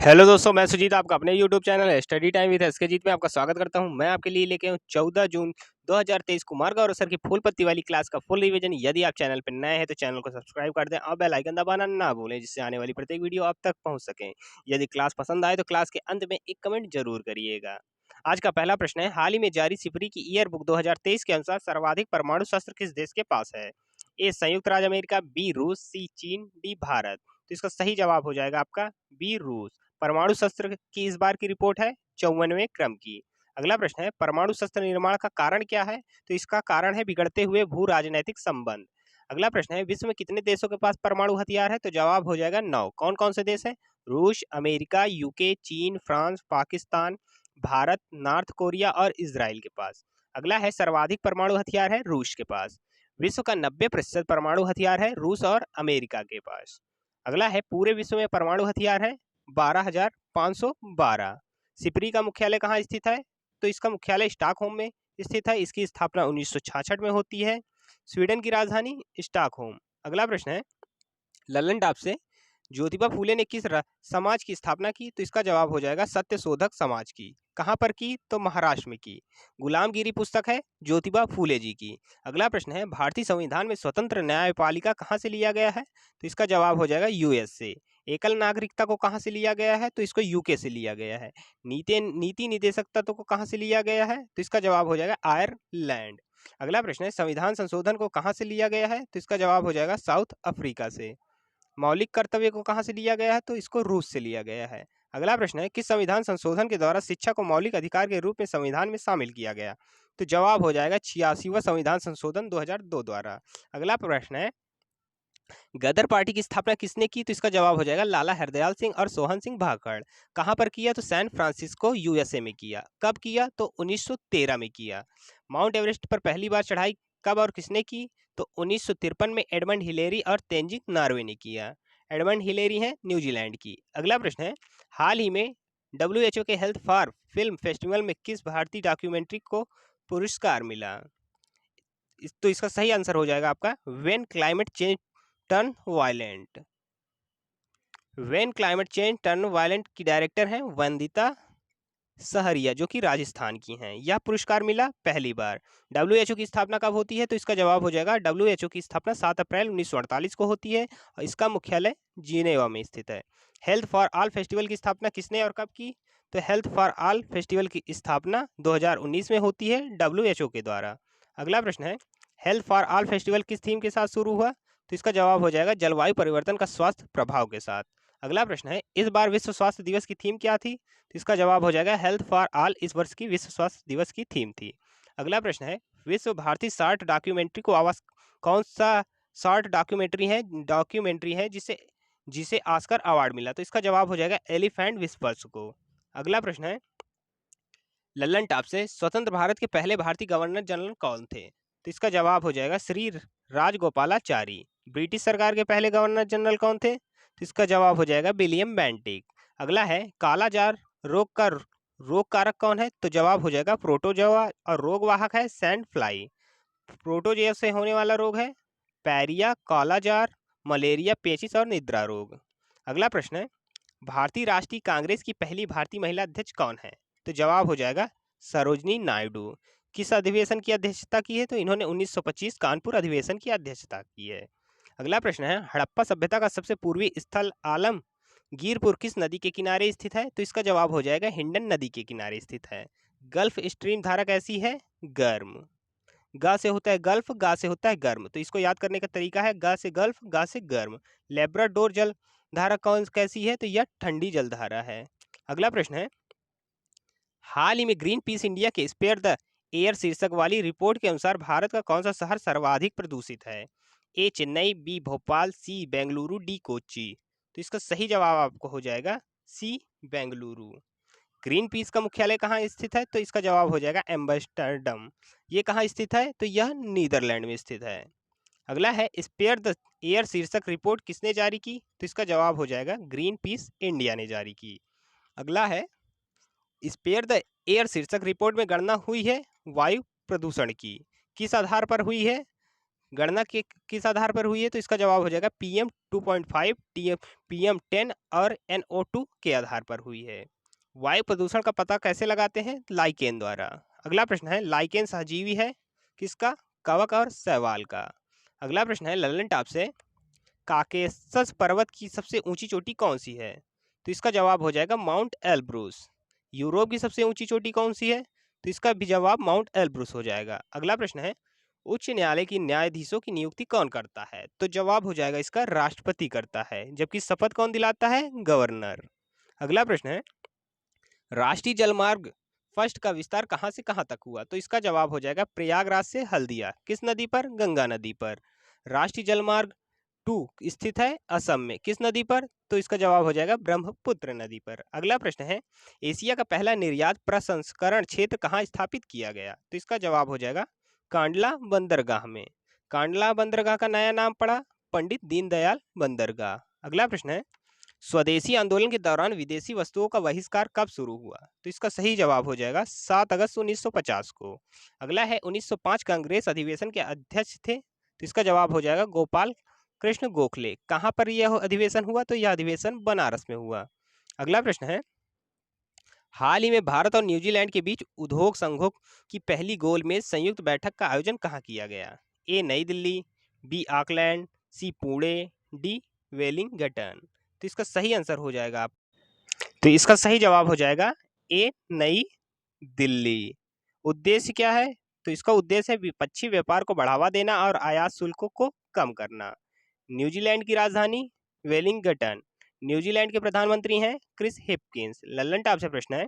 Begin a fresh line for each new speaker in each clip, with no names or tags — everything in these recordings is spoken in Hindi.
हेलो दोस्तों, मैं सुजीत आपका अपने यूट्यूब चैनल है स्टडी टाइम विद एसके जीत में आपका स्वागत करता हूं। मैं आपके लिए लेके आया हूं 14 जून 2023 कुमार गौरव सर की फूल पत्ती वाली क्लास का फुल रिवीजन। यदि आप चैनल पर नए हैं तो चैनल को सब्सक्राइब कर दें और बेल आइकन दबाना ना भूलें, जिससे आने वाली प्रत्येक वीडियो आप तक पहुंच सके। यदि क्लास पसंद आए तो क्लास के अंत में एक कमेंट जरूर करिएगा। आज का पहला प्रश्न है, हाल ही में जारी सिफरी की ईयर बुक 2023 के अनुसार सर्वाधिक परमाणु शस्त्र किस देश के पास है? ए संयुक्त राज्य अमेरिका, बी रूस, सी चीन, डी भारत। तो इसका सही जवाब हो जाएगा आपका बी रूस। परमाणु शस्त्र की इस बार की रिपोर्ट है 54वें क्रम की। अगला प्रश्न है, परमाणु शस्त्र निर्माण का कारण क्या है? तो इसका कारण है बिगड़ते हुए भू राजनैतिक संबंध। अगला प्रश्न है, विश्व में कितने देशों के पास परमाणु हथियार है? तो जवाब हो जाएगा 9। कौन कौन से देश है? रूस, अमेरिका, यूके, चीन, France, Pakistan, Bharat, north Korea और इजराइल के पास। अगला है, सर्वाधिक परमाणु हथियार है रूस के पास। विश्व का 90% परमाणु हथियार है रूस और अमेरिका के पास। अगला है, पूरे विश्व में परमाणु हथियार है 12,512। सिपरी का मुख्यालय कहाँ स्थित है? तो इसका मुख्यालय स्टॉकहोम में स्थित है। इसकी स्थापना 1966 में होती है। स्वीडन की राजधानी स्टॉकहोम। अगला प्रश्न है, लल्लन टॉप से ज्योतिबा फूले ने किस समाज की स्थापना की? तो इसका जवाब हो जाएगा सत्य शोधक समाज की। कहाँ पर की? तो महाराष्ट्र में की। गुलामगिरी पुस्तक है ज्योतिबा फूले जी की। अगला प्रश्न है, भारतीय संविधान में स्वतंत्र न्यायपालिका कहाँ से लिया गया है? तो इसका जवाब हो जाएगा यूएस से। एकल नागरिकता को कहाँ से लिया गया है? तो इसको यूके से लिया गया है। नीति निदेशक तत्व को कहाँ से लिया गया है? तो इसका जवाब हो जाएगा आयरलैंड। अगला प्रश्न है, संविधान संशोधन को कहाँ से लिया गया है? तो इसका जवाब हो जाएगा साउथ अफ्रीका से। मौलिक कर्तव्य को कहाँ से लिया गया है? तो इसको रूस से लिया गया है। अगला प्रश्न है, किस संविधान संशोधन के द्वारा शिक्षा को मौलिक अधिकार के रूप में संविधान में शामिल किया गया? तो जवाब हो जाएगा 86वां संविधान संशोधन 2002 द्वारा। अगला प्रश्न है, गदर पार्टी की स्थापना किसने की? तो इसका जवाब हो जाएगा लाला हरदयाल सिंह और सोहन सिंह भाखड़। कहाँ पर किया? तो सैन फ्रांसिस्को यूएसए में किया। कब किया? तो 1913 में किया। माउंट एवरेस्ट पर पहली बार चढ़ाई कब और किसने की? तो 1953 में एडमंड हिलेरी और तेंजिंग नॉर्वे ने किया। एडमंड हिलेरी है न्यूजीलैंड की। अगला प्रश्न है, हाल ही में WHO के हेल्थ फॉर फिल्म फेस्टिवल में किस भारतीय डॉक्यूमेंट्री को पुरस्कार मिला? तो इसका सही आंसर हो जाएगा आपका when climate change turn violent. When climate change turn violent की डायरेक्टर हैं वंदिता सहरिया, जो कि राजस्थान की हैं। यह पुरस्कार मिला पहली बार। WHO की स्थापना कब होती है? तो इसका जवाब हो जाएगा WHO की स्थापना 7 अप्रैल 1948 को होती है और इसका मुख्यालय जिनेवा में स्थित है। हेल्थ फॉर ऑल फेस्टिवल की स्थापना किसने और कब की? तो हेल्थ फॉर ऑल फेस्टिवल की स्थापना 2019 में होती है WHO के द्वारा। अगला प्रश्न है, हेल्थ फॉर ऑल फेस्टिवल किस थीम के साथ शुरू हुआ? तो इसका जवाब हो जाएगा जलवायु परिवर्तन का स्वास्थ्य प्रभाव के साथ। अगला प्रश्न है, इस बार विश्व स्वास्थ्य दिवस की थीम क्या थी? तो इसका जवाब हो जाएगा हेल्थ फॉर ऑल इस वर्ष की विश्व स्वास्थ्य दिवस की थीम थी। अगला प्रश्न है, विश्व भारती शॉर्ट डॉक्यूमेंट्री को आवाज कौन सा शॉर्ट डॉक्यूमेंट्री है जिसे जिसे ऑस्कर अवार्ड मिला? तो इसका जवाब हो जाएगा एलिफेंट विस्पर्स को। अगला प्रश्न है, लल्लन टॉप से स्वतंत्र भारत के पहले भारतीय गवर्नर जनरल कौन थे? तो इसका जवाब हो जाएगा श्री राजगोपालाचारी। ब्रिटिश सरकार के पहले गवर्नर जनरल कौन थे? तो इसका जवाब हो जाएगा विलियम बेंटिक। अगला है, कालाजार रोग कारक कौन है? तो जवाब हो जाएगा प्रोटोजोआ और रोग वाहक है सैंड फ्लाई। प्रोटोजोआ से होने वाला रोग है पैरिया, कालाजार, मलेरिया, पेचिस और निद्रा रोग। अगला प्रश्न है, भारतीय राष्ट्रीय कांग्रेस की पहली भारतीय महिला अध्यक्ष कौन है? तो जवाब हो जाएगा सरोजनी नायडू। किस अधिवेशन की अध्यक्षता की है? तो इन्होंने 1925 कानपुर अधिवेशन की अध्यक्षता की है। अगला प्रश्न है, हड़प्पा सभ्यता का सबसे पूर्वी स्थल आलमगीरपुर किस नदी के किनारे स्थित है? तो इसका जवाब हो जाएगा हिंडन नदी के किनारे स्थित है। गल्फ स्ट्रीम धारा कैसी है? गर्म। गा से होता है गल्फ, गा से होता है गर्म। तो इसको याद करने का तरीका है गा से गल्फ, गा से गर्म। लेब्राडोर जल धारा कौन कैसी है? तो यह ठंडी जल धारा है। अगला प्रश्न है, हाल ही में ग्रीन पीस इंडिया के स्पेयर द एयर शीर्षक वाली रिपोर्ट के अनुसार भारत का कौन सा शहर सर्वाधिक प्रदूषित है? ए चेन्नई, बी भोपाल, सी बेंगलुरु, डी कोच्चि। तो इसका सही जवाब आपको हो जाएगा सी बेंगलुरु। ग्रीन पीस का मुख्यालय कहाँ स्थित है? तो इसका जवाब हो जाएगा एम्बर्स्टरडम। ये कहाँ स्थित है? तो यह नीदरलैंड में स्थित है। अगला है, स्पेयर द एयर शीर्षक रिपोर्ट किसने जारी की? तो इसका जवाब हो जाएगा ग्रीन पीस इंडिया ने जारी की। अगला है, स्पेयर द एयर शीर्षक रिपोर्ट में गणना हुई है वायु प्रदूषण की। किस आधार पर हुई है? गणना किस आधार पर हुई है? तो इसका जवाब हो जाएगा PM 2.5, PM 10 और NO2 के आधार पर हुई है। वायु प्रदूषण का पता कैसे लगाते हैं? लाइकेन द्वारा। अगला प्रश्न है, लाइकेन सहजीवी है किसका? कवक और शैवाल का। अगला प्रश्न है लल्लनटॉप से, काकेशस पर्वत की सबसे ऊंची चोटी कौन सी है? तो इसका जवाब हो जाएगा माउंट एल्ब्रूस। यूरोप की सबसे ऊंची चोटी कौन सी है? तो इसका भी जवाब माउंट एल्ब्रूस हो जाएगा। अगला प्रश्न है, उच्च न्यायालय की न्यायाधीशों की नियुक्ति कौन करता है? तो जवाब हो जाएगा इसका राष्ट्रपति करता है, जबकि शपथ कौन दिलाता है? गवर्नर। अगला प्रश्न है, राष्ट्रीय जलमार्ग फर्स्ट का विस्तार कहां से कहां तक हुआ? तो इसका जवाब हो जाएगा प्रयागराज से हल्दिया। किस नदी पर? गंगा नदी पर। राष्ट्रीय जलमार्ग 2 स्थित है असम में। किस नदी पर? तो इसका जवाब हो जाएगा ब्रह्मपुत्र नदी पर। अगला प्रश्न है, एशिया का पहला निर्यात प्रसंस्करण क्षेत्र कहाँ स्थापित किया गया? तो इसका जवाब हो जाएगा कांडला बंदरगाह में। कांडला बंदरगाह का नया नाम पड़ा पंडित दीनदयाल बंदरगाह। अगला प्रश्न है, स्वदेशी आंदोलन के दौरान विदेशी वस्तुओं का बहिष्कार कब शुरू हुआ? तो इसका सही जवाब हो जाएगा 7 अगस्त 1950 को। अगला है, 1905 कांग्रेस अधिवेशन के अध्यक्ष थे? तो इसका जवाब हो जाएगा गोपाल कृष्ण गोखले। कहाँ पर यह अधिवेशन हुआ? तो यह अधिवेशन बनारस में हुआ। अगला प्रश्न है, हाल ही में भारत और न्यूजीलैंड के बीच उद्योग संघों की पहली गोलमेज संयुक्त बैठक का आयोजन कहाँ किया गया? ए नई दिल्ली, बी ऑकलैंड, सी पुणे, डी वेलिंगटन। तो इसका सही आंसर हो जाएगा आप, तो इसका सही जवाब हो जाएगा ए नई दिल्ली। उद्देश्य क्या है? तो इसका उद्देश्य है विपक्षी व्यापार को बढ़ावा देना और आयात शुल्कों को कम करना। न्यूजीलैंड की राजधानी वेलिंगटन। न्यूजीलैंड के प्रधानमंत्री हैं क्रिस हिपकिंस। लल्लनटॉप से प्रश्न है,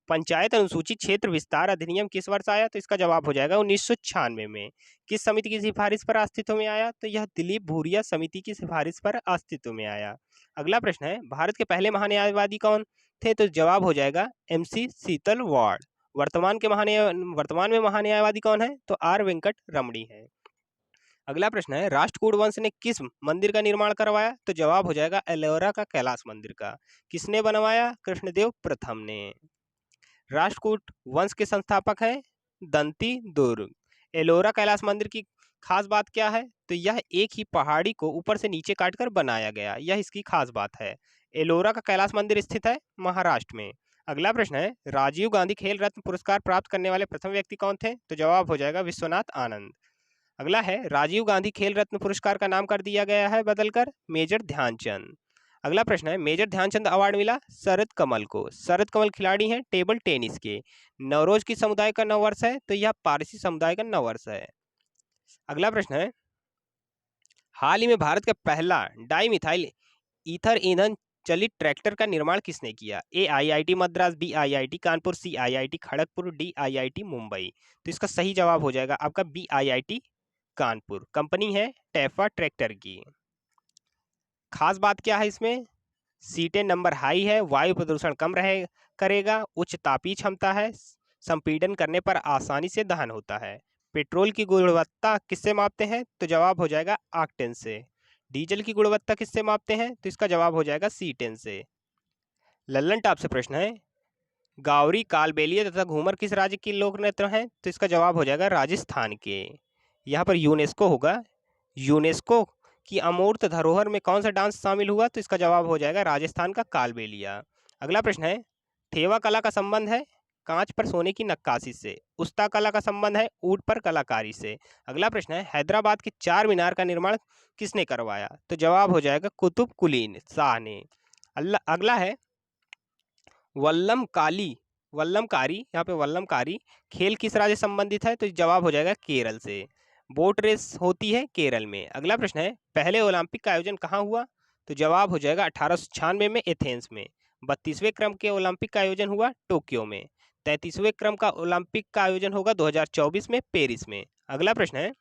पंचायत अनुसूचित क्षेत्र विस्तार अधिनियम किस वर्ष आया? तो इसका जवाब हो जाएगा 1996 में। किस समिति की सिफारिश पर अस्तित्व में आया? तो यह दिलीप भूरिया समिति की सिफारिश पर अस्तित्व में आया। अगला प्रश्न है, भारत के पहले महान्यायवादी कौन थे? तो जवाब हो जाएगा MC शीतल वार्ड। वर्तमान में महान्यायवादी कौन है? तो R वेंकट रमणी है। अगला प्रश्न है, राष्ट्रकूट वंश ने किस मंदिर का निर्माण करवाया? तो जवाब हो जाएगा एलोरा का कैलाश मंदिर का। किसने बनवाया? कृष्णदेव प्रथम ने। राष्ट्रकूट वंश के संस्थापक हैं दंती दुर्ग। एलोरा कैलाश मंदिर की खास बात क्या है? तो यह एक ही पहाड़ी को ऊपर से नीचे काटकर बनाया गया, यह इसकी खास बात है। एलोरा का कैलाश मंदिर स्थित है महाराष्ट्र में। अगला प्रश्न है, राजीव गांधी खेल रत्न पुरस्कार प्राप्त करने वाले प्रथम व्यक्ति कौन थे? तो जवाब हो जाएगा विश्वनाथ आनंद। अगला है, राजीव गांधी खेल रत्न पुरस्कार का नाम कर दिया गया है बदलकर मेजर ध्यानचंद। अगला प्रश्न है, मेजर ध्यानचंद अवार्ड मिला शरद कमल को। शरद कमल खिलाड़ी हैं टेबल टेनिस के। नवरोज की समुदाय का नववर्ष है? तो यह पारसी समुदाय का नववर्ष है। अगला प्रश्न है, हाल ही में भारत का पहला डाइमिथाइल ईथर ईंधन चलित ट्रैक्टर का निर्माण किसने किया? A IIT Madras, B IIT Kanpur, C IIT Kharagpur, D IIT Mumbai. तो इसका सही जवाब हो जाएगा आपका बी IIT कानपुर। कंपनी है टैफा ट्रैक्टर की। खास बात क्या है इसमें? सीटें नंबर हाई है, वायु प्रदूषण कम रहे करेगा, उच्च तापीय क्षमता है, संपीड़न करने पर आसानी से दहन होता है। पेट्रोल की गुणवत्ता किससे मापते हैं? तो जवाब हो जाएगा ऑक्टेन से। डीजल की गुणवत्ता किससे मापते हैं? तो इसका जवाब हो जाएगा C10 से। लल्लनटॉप से प्रश्न है, गावरी, कालबेलिया तथा घूमर किस राज्य की लोक नृत्य हैं? तो इसका जवाब हो जाएगा राजस्थान के। यहाँ पर यूनेस्को होगा। यूनेस्को की अमूर्त धरोहर में कौन सा डांस शामिल हुआ? तो इसका जवाब हो जाएगा राजस्थान का कालबेलिया। अगला प्रश्न है, थेवा कला का संबंध है कांच पर सोने की नक्काशी से। उस्ता कला का संबंध है ऊंट पर कलाकारी से। अगला प्रश्न है, हैदराबाद के चार मीनार का निर्माण किसने करवाया? तो जवाब हो जाएगा कुतुब कुलीन शाह ने। अगला है, वल्लमकारी, यहाँ पे वल्लमकारी खेल किस राज्य से संबंधित है? तो जवाब हो जाएगा केरल से। बोट रेस होती है केरल में। अगला प्रश्न है, पहले ओलंपिक का आयोजन कहाँ हुआ? तो जवाब हो जाएगा 1896 में एथेंस में। 32वें क्रम के ओलंपिक का आयोजन हुआ टोक्यो में। 33वें क्रम का ओलंपिक का आयोजन होगा 2024 में पेरिस में। अगला प्रश्न है,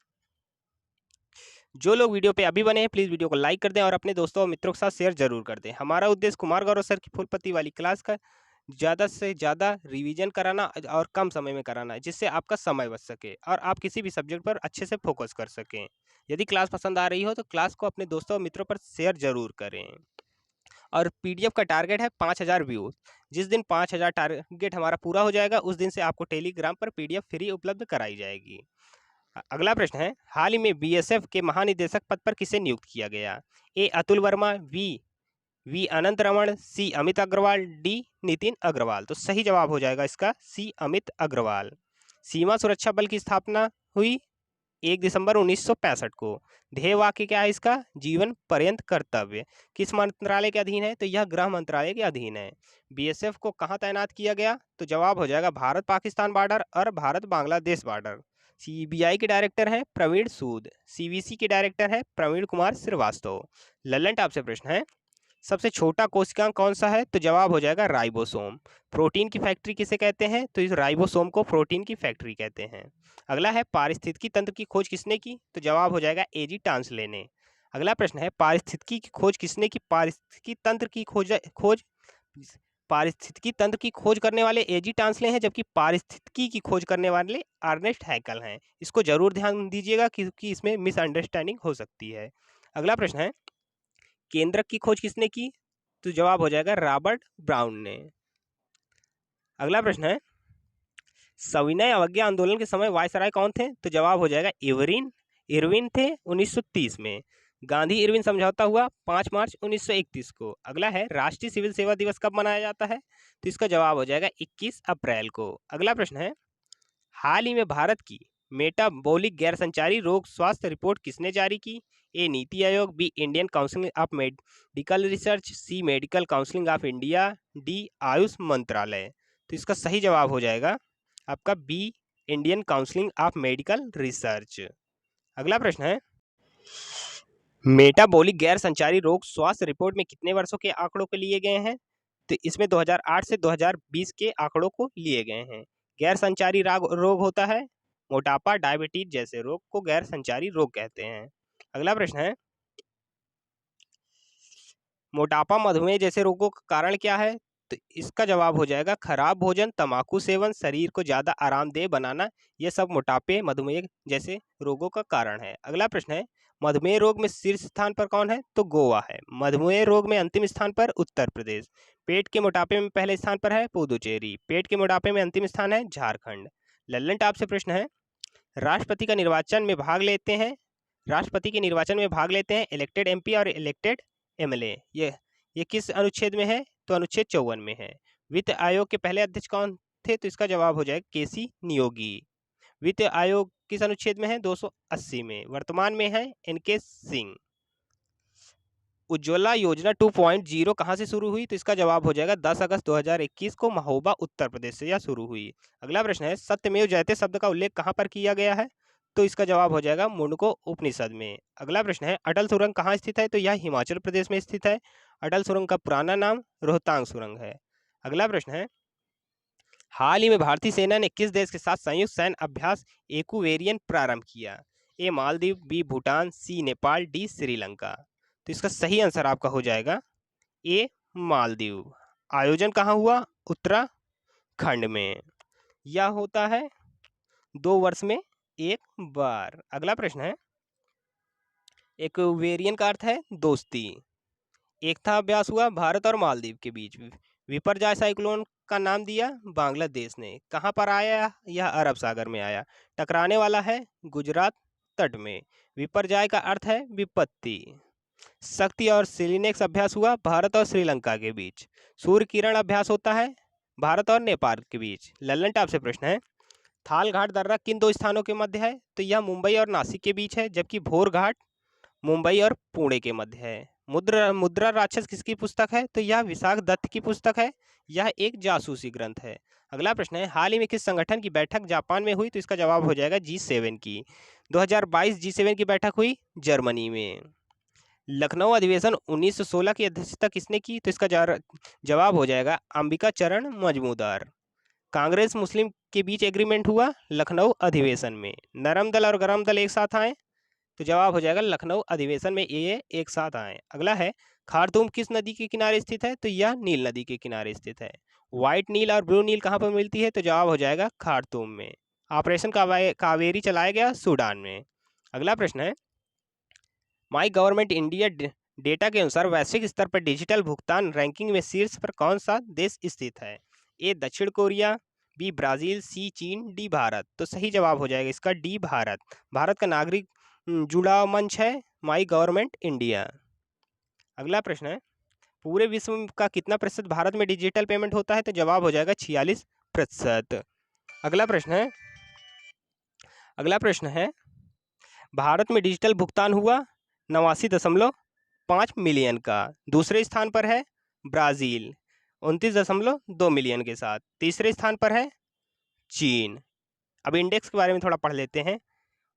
जो लोग वीडियो पे अभी बने हैं प्लीज़ वीडियो को लाइक कर दें और अपने दोस्तों और मित्रों के साथ शेयर जरूर कर दें। हमारा उद्देश्य कुमार गौरव सर की फुलपत्ती वाली क्लास का ज़्यादा से ज़्यादा रिवीजन कराना और कम समय में कराना है, जिससे आपका समय बच सके और आप किसी भी सब्जेक्ट पर अच्छे से फोकस कर सकें। यदि क्लास पसंद आ रही हो तो क्लास को अपने दोस्तों और मित्रों पर शेयर जरूर करें। और PDF का टारगेट है 5000 व्यूज। जिस दिन 5000 टारगेट हमारा पूरा हो जाएगा उस दिन से आपको टेलीग्राम पर PDF फ्री उपलब्ध कराई जाएगी। अगला प्रश्न है, हाल ही में बीएसएफ के महानिदेशक पद पर किसे नियुक्त किया गया? A Atul Varma, B V Anant Raman, C Amit Agarwal, D Nitin Agarwal. तो सही जवाब हो जाएगा इसका सी अमित अग्रवाल। सीमा सुरक्षा बल की स्थापना हुई 1 दिसंबर 1965 को। ध्येय वाक्य क्या है इसका? जीवन पर्यंत कर्तव्य। किस मंत्रालय के अधीन है? तो यह गृह मंत्रालय के अधीन है। बीएसएफ को कहाँ तैनात किया गया? तो जवाब हो जाएगा भारत पाकिस्तान बॉर्डर और भारत बांग्लादेश बॉर्डर। सीबीआई के डायरेक्टर हैं प्रवीण सूद। सीवीसी के डायरेक्टर हैं प्रवीण कुमार श्रीवास्तव। लल्लन टॉप से प्रश्न है, सबसे छोटा कोशिकांग कौन सा है? तो जवाब हो जाएगा राइबोसोम। प्रोटीन की फैक्ट्री किसे कहते हैं? तो इस राइबोसोम को प्रोटीन की फैक्ट्री कहते हैं। अगला है, पारिस्थितिकी तंत्र की खोज किसने की? तो जवाब हो जाएगा एजी टांसले ने। अगला प्रश्न है, पारिस्थितिकी की खोज किसने की? पारिस्थितिकी तंत्र की खोज पारिस्थितिकी तंत्र की खोज करने वाले एजी टांसले हैं, जबकि पारिस्थितिकी की खोज करने वाले अर्नेस्ट हैकल हैं। इसको जरूर ध्यान दीजिएगा क्योंकि इसमें मिसअंडरस्टैंडिंग हो सकती है। अगला प्रश्न है, केंद्रक की खोज किसने की? तो जवाब हो जाएगा रॉबर्ट ब्राउन ने। अगला प्रश्न है, सविनय अवज्ञा आंदोलन के समय वायसराय कौन थे? तो जवाब हो जाएगा इरविन थे 1930 में। गांधी इरविन समझौता हुआ 5 मार्च 1931 को। अगला है, राष्ट्रीय सिविल सेवा दिवस कब मनाया जाता है? तो इसका जवाब हो जाएगा 21 अप्रैल को। अगला प्रश्न है, हाल ही में भारत की मेटाबॉलिक गैर संचारी रोग स्वास्थ्य रिपोर्ट किसने जारी की? A NITI Aayog, B Indian Council of Medical Research, C Medical Council of India, D Ayush मंत्रालय। तो इसका सही जवाब हो जाएगा आपका B Indian Council of Medical Research. अगला प्रश्न है, मेटाबॉलिक गैर संचारी रोग स्वास्थ्य रिपोर्ट में कितने वर्षों के आंकड़ों को लिए गए हैं? तो इसमें 2008 से 2020 के आंकड़ों को लिए गए हैं। गैर संचारी रोग होता है मोटापा, डायबिटीज जैसे रोग को गैर संचारी रोग कहते हैं। अगला प्रश्न है, मोटापा मधुमेह जैसे रोगों का कारण क्या है? तो इसका जवाब हो जाएगा खराब भोजन, तंबाकू सेवन, शरीर को ज्यादा आरामदेह बनाना, ये सब मोटापे मधुमेह जैसे रोगों का कारण है। अगला प्रश्न है, मधुमेह रोग में शीर्ष स्थान पर कौन है? तो गोवा है। मधुमेह रोग में अंतिम स्थान पर उत्तर प्रदेश। पेट के मोटापे में पहले स्थान पर है पुदुचेरी। पेट के मोटापे में अंतिम स्थान है झारखंड। लल्लन टॉप से प्रश्न है, राष्ट्रपति के निर्वाचन में भाग लेते हैं इलेक्टेड एमपी और इलेक्टेड एमएलए। ये किस अनुच्छेद में है? तो अनुच्छेद 54 में है। वित्त आयोग के पहले अध्यक्ष कौन थे? तो इसका जवाब हो जाएगा केसी नियोगी। वित्त आयोग किस अनुच्छेद में है? 280 में। वर्तमान में है एनके सिंह। उज्ज्वला योजना 2.0 कहाँ से शुरू हुई? तो इसका जवाब हो जाएगा 10 अगस्त 2021 को महोबा उत्तर प्रदेश से यह शुरू हुई। अगला प्रश्न है, सत्यमेव जयते शब्द का उल्लेख कहाँ पर किया गया है? तो इसका जवाब हो जाएगा मुंडको उपनिषद में। अगला प्रश्न है, अटल सुरंग कहाँ स्थित है? तो यह हिमाचल प्रदेश में स्थित है। अटल सुरंग का पुराना नाम रोहतांग सुरंग है। अगला प्रश्न है, हाल ही में भारतीय सेना ने किस देश के साथ संयुक्त सैन्य अभ्यास एक्वेरियन प्रारंभ किया? ए मालदीव, बी भूटान, सी नेपाल, डी श्रीलंका। तो इसका सही आंसर आपका हो जाएगा ए मालदीव। आयोजन कहाँ हुआ? उत्तराखंड में। यह होता है 2 वर्ष में एक बार। अगला प्रश्न है, एक्वेरियन का अर्थ है दोस्ती। एकता अभ्यास हुआ भारत और मालदीव के बीच। विपर्जय साइक्लोन का नाम दिया बांग्लादेश ने। कहाँ पर आया? यह अरब सागर में आया। टकराने वाला है गुजरात तट में। विपर्जय का अर्थ है विपत्ति। शक्ति और सिलिनेक्स अभ्यास हुआ भारत और श्रीलंका के बीच। सूर्य किरण अभ्यास होता है भारत और नेपाल के बीच। लल्लन टॉप से प्रश्न है, थाल घाट दर्रा किन 2 स्थानों के मध्य है? तो यह मुंबई और नासिक के बीच है, जबकि भोर घाट मुंबई और पुणे के मध्य है। मुद्रा राक्षस किसकी पुस्तक है? तो यह विशाख दत्त की पुस्तक है। यह एक जासूसी ग्रंथ है। अगला प्रश्न है, हाल ही में किस संगठन की बैठक जापान में हुई? तो इसका जवाब हो जाएगा G7 की। 2022 G7 की बैठक हुई जर्मनी में। लखनऊ अधिवेशन 1916 की अध्यक्षता किसने की? तो इसका जवाब हो जाएगा अंबिका चरण मजमूदार। कांग्रेस मुस्लिम के बीच एग्रीमेंट हुआ लखनऊ अधिवेशन में। नरम दल और गरम दल एक साथ आए? तो जवाब हो जाएगा लखनऊ अधिवेशन में ये एक साथ आए। अगला है, खार्तूम किस नदी के किनारे स्थित है? तो यह नील नदी के किनारे स्थित है। व्हाइट नील और ब्लू नील कहाँ पर मिलती है? तो जवाब हो जाएगा खार्तूम में। ऑपरेशन कावेरी चलाया गया सूडान में। अगला प्रश्न है, माई गवर्नमेंट इंडिया डेटा के अनुसार वैश्विक स्तर पर डिजिटल भुगतान रैंकिंग में शीर्ष पर कौन सा देश स्थित है? ए दक्षिण कोरिया, बी ब्राज़ील, सी चीन, डी भारत। तो सही जवाब हो जाएगा इसका डी भारत। भारत का नागरिक जुड़ाव मंच है माई गवर्नमेंट इंडिया। अगला प्रश्न है, पूरे विश्व का कितना प्रतिशत भारत में डिजिटल पेमेंट होता है? तो जवाब हो जाएगा 46%। अगला प्रश्न है, भारत में डिजिटल भुगतान हुआ 89.5 मिलियन का। दूसरे स्थान पर है ब्राज़ील 29.2 मिलियन के साथ। तीसरे स्थान पर है चीन। अब इंडेक्स के बारे में थोड़ा पढ़ लेते हैं।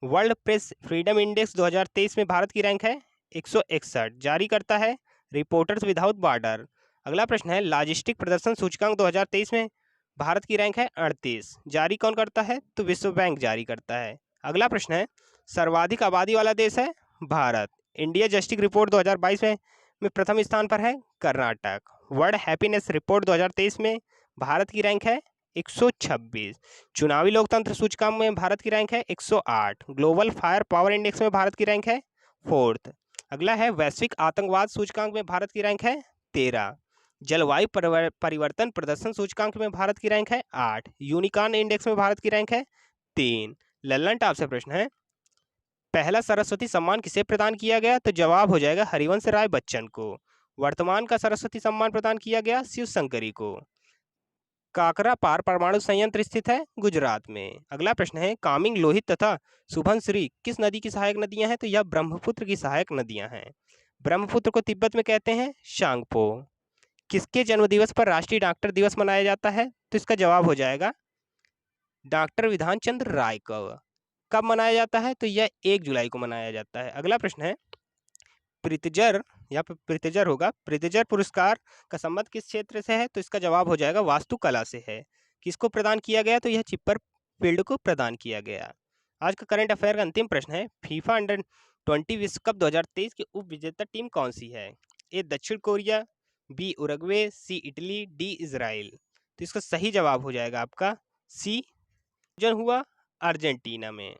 वर्ल्ड प्रेस फ्रीडम इंडेक्स 2023 में भारत की रैंक है 161, जारी करता है रिपोर्टर्स विदाउट बॉर्डर। अगला प्रश्न है, लॉजिस्टिक प्रदर्शन सूचकांक 2023 में भारत की रैंक है 38, जारी कौन करता है? तो विश्व बैंक जारी करता है। अगला प्रश्न है, सर्वाधिक आबादी वाला देश है भारत। इंडिया जस्टिक रिपोर्ट 2022 में प्रथम स्थान पर है कर्नाटक। वर्ल्ड हैप्पीनेस रिपोर्ट 2023 में भारत की रैंक है 126। चुनावी लोकतंत्र सूचकांक में भारत की रैंक है 108। ग्लोबल फायर पावर इंडेक्स में भारत की रैंक है 4th। अगला है, वैश्विक आतंकवाद सूचकांक में भारत की रैंक है 13। जलवायु परिवर्तन प्रदर्शन सूचकांक में भारत की रैंक है 8। यूनिकॉर्न इंडेक्स में भारत की रैंक है 3। लल्लन टॉप से प्रश्न है, पहला सरस्वती सम्मान किसे प्रदान किया गया? तो जवाब हो जाएगा हरिवंश राय बच्चन को। वर्तमान का सरस्वती सम्मान प्रदान किया गया शिव शंकरी को। काकरापार परमाणु संयंत्र स्थित है गुजरात में। अगला प्रश्न है, कामिंग, लोहित तथा सुबनसिरी किस नदी की सहायक नदियां हैं? तो यह ब्रह्मपुत्र की सहायक नदियां हैं। ब्रह्मपुत्र को तिब्बत में कहते हैं शांगपो। किसके जन्मदिवस पर राष्ट्रीय डॉक्टर दिवस मनाया जाता है? तो इसका जवाब हो जाएगा डॉक्टर विधान चंद्र राय का। कब मनाया जाता है? तो यह 1 जुलाई को मनाया जाता है। अगला प्रश्न है, प्रितजर, यहाँ पे प्रितजर होगा, प्रितजर पुरस्कार का संबंध किस क्षेत्र से है? तो इसका जवाब हो जाएगा वास्तुकला से है। किसको प्रदान किया गया? तो यह चिप्पर फील्ड को प्रदान किया गया। आज का करंट अफेयर का अंतिम प्रश्न है, फीफा अंडर-20 विश्व कप 2023 की उप विजेता टीम कौन सी है? ए दक्षिण कोरिया, बी उरुग्वे, सी इटली, डी इजराइल। तो इसका सही जवाब हो जाएगा आपका सी। जो हुआ अर्जेंटीना में।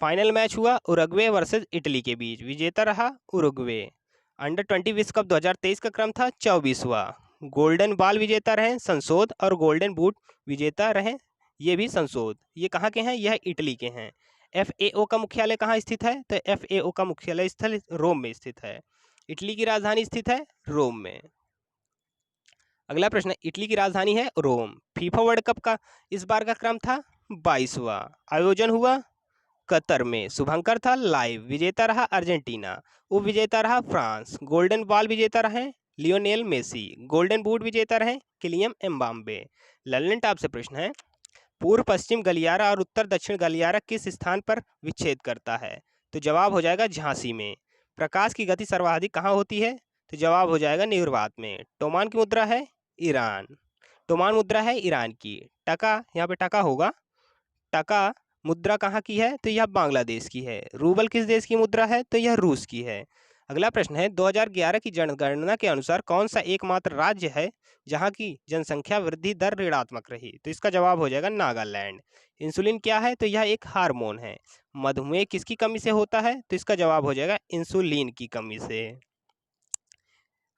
फाइनल मैच हुआ उरुग्वे वर्सेस इटली के बीच, विजेता रहा उरुग्वे। अंडर-20 विश्व कप 2023 का क्रम था 24वां। गोल्डन बॉल विजेता रहे संशोध और गोल्डन बूट विजेता रहे ये भी संशोध। ये कहाँ के हैं? यह इटली के हैं। FAO का मुख्यालय कहाँ स्थित है? तो FAO का मुख्यालय स्थल रोम में स्थित है। इटली की राजधानी स्थित है रोम में। अगला प्रश्न, इटली की राजधानी है रोम। फीफा वर्ल्ड कप का इस बार का क्रम था 22वां। आयोजन हुआ कतर में। शुभंकर था लाइव। विजेता रहा अर्जेंटीना। उप विजेता रहा फ्रांस। गोल्डन बॉल विजेता रहे लियोनेल मेसी। गोल्डन बूट विजेता रहे किलियन एम्बाप्पे। लल्लन टॉप से प्रश्न है, पूर्व पश्चिम गलियारा और उत्तर दक्षिण गलियारा किस स्थान पर विच्छेद करता है? तो जवाब हो जाएगा झांसी में। प्रकाश की गति सर्वाधिक कहाँ होती है? तो जवाब हो जाएगा निर्वात में। टोमान की मुद्रा है ईरान। टोमान मुद्रा है ईरान की। टका, यहाँ पे टका होगा। टका मुद्रा कहाँ की है? तो यह बांग्लादेश की है। रूबल किस देश की मुद्रा है? तो यह रूस की है। अगला प्रश्न है, 2011 की जनगणना के अनुसार कौन सा एकमात्र राज्य है जहां की जनसंख्या वृद्धि दर ऋणात्मक रही? तो इसका जवाब हो जाएगा नागालैंड। इंसुलिन क्या है? तो यह एक हार्मोन है। मधुमेह किसकी कमी से होता है? तो इसका जवाब हो जाएगा इंसुलिन की कमी से।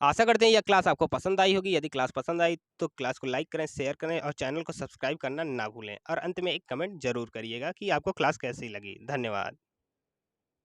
आशा करते हैं यह क्लास आपको पसंद आई होगी। यदि क्लास पसंद आई तो क्लास को लाइक करें, शेयर करें और चैनल को सब्सक्राइब करना ना भूलें। और अंत में एक कमेंट जरूर करिएगा कि आपको क्लास कैसी लगी। धन्यवाद।